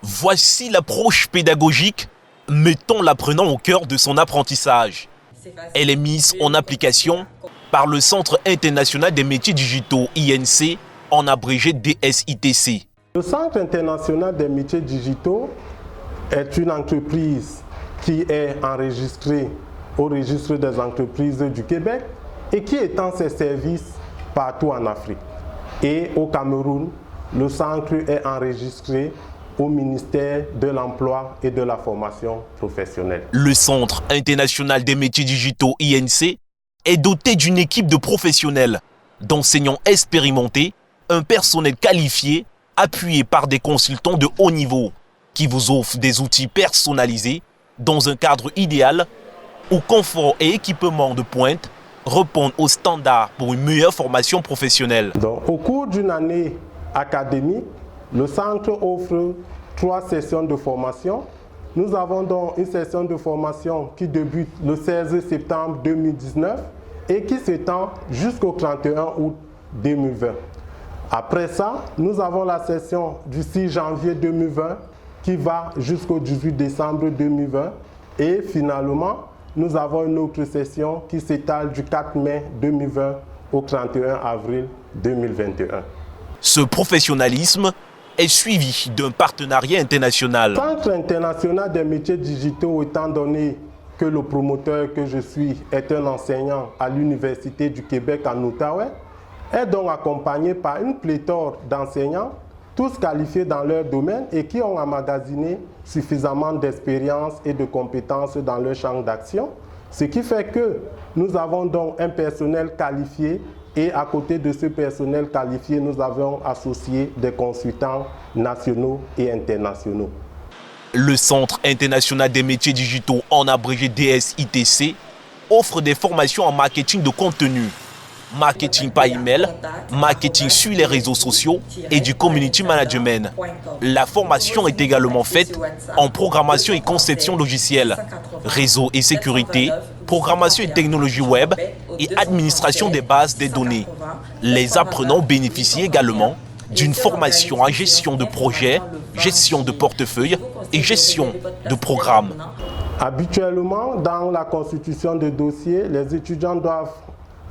Voici l'approche pédagogique mettant l'apprenant au cœur de son apprentissage. Elle est mise en application par le Centre international des métiers digitaux INC, en abrégé DSITC. Le Centre international des métiers digitaux est une entreprise qui est enregistrée au registre des entreprises du Québec et qui étend ses services partout en Afrique. Et au Cameroun, le centre est enregistré au ministère de l'Emploi et de la Formation professionnelle. Le Centre international des métiers digitaux INC est doté d'une équipe de professionnels, d'enseignants expérimentés, un personnel qualifié, appuyé par des consultants de haut niveau, qui vous offrent des outils personnalisés dans un cadre idéal où confort et équipement de pointe répondent aux standards pour une meilleure formation professionnelle. Donc, au cours d'une année académique, le centre offre 3 sessions de formation. Nous avons donc une session de formation qui débute le 16 septembre 2019 et qui s'étend jusqu'au 31 août 2020. Après ça, nous avons la session du 6 janvier 2020 qui va jusqu'au 18 décembre 2020. Et finalement, nous avons une autre session qui s'étale du 4 mai 2020 au 31 avril 2021. Ce professionnalisme est suivi d'un partenariat international. Le Centre international des métiers digitaux, étant donné que le promoteur que je suis est un enseignant à l'Université du Québec en Outaouais, est donc accompagné par une pléthore d'enseignants, tous qualifiés dans leur domaine et qui ont emmagasiné suffisamment d'expérience et de compétences dans leur champ d'action. Ce qui fait que nous avons donc un personnel qualifié et à côté de ce personnel qualifié, nous avons associé des consultants nationaux et internationaux. Le Centre international des métiers digitaux, en abrégé DSITC, offre des formations en marketing de contenu, marketing par email, marketing sur les réseaux sociaux et du community management. La formation est également faite en programmation et conception logicielle, réseau et sécurité, programmation et technologie web et administration des bases des données. Les apprenants bénéficient également d'une formation en gestion de projet, gestion de portefeuille et gestion de programme. Habituellement, dans la constitution de dossiers, les étudiants doivent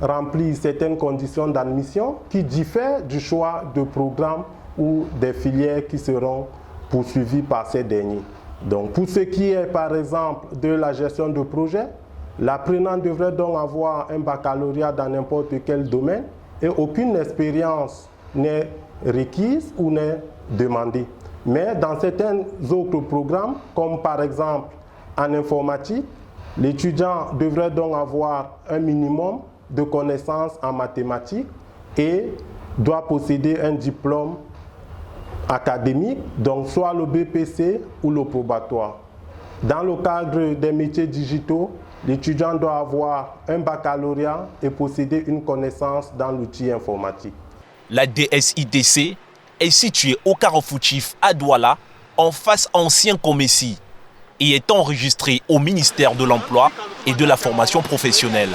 remplir certaines conditions d'admission qui diffèrent du choix de programmes ou des filières qui seront poursuivies par ces derniers. Donc, pour ce qui est par exemple de la gestion de projet, l'apprenant devrait donc avoir un baccalauréat dans n'importe quel domaine et aucune expérience n'est requise ou n'est demandée. Mais dans certains autres programmes, comme par exemple en informatique, l'étudiant devrait donc avoir un minimum de connaissances en mathématiques et doit posséder un diplôme académique, donc soit le BPC ou le probatoire. Dans le cadre des métiers digitaux, l'étudiant doit avoir un baccalauréat et posséder une connaissance dans l'outil informatique. La DSITC est située au Carrefour Chief à Douala, en face ancien Comessi, et est enregistrée au ministère de l'Emploi et de la Formation professionnelle.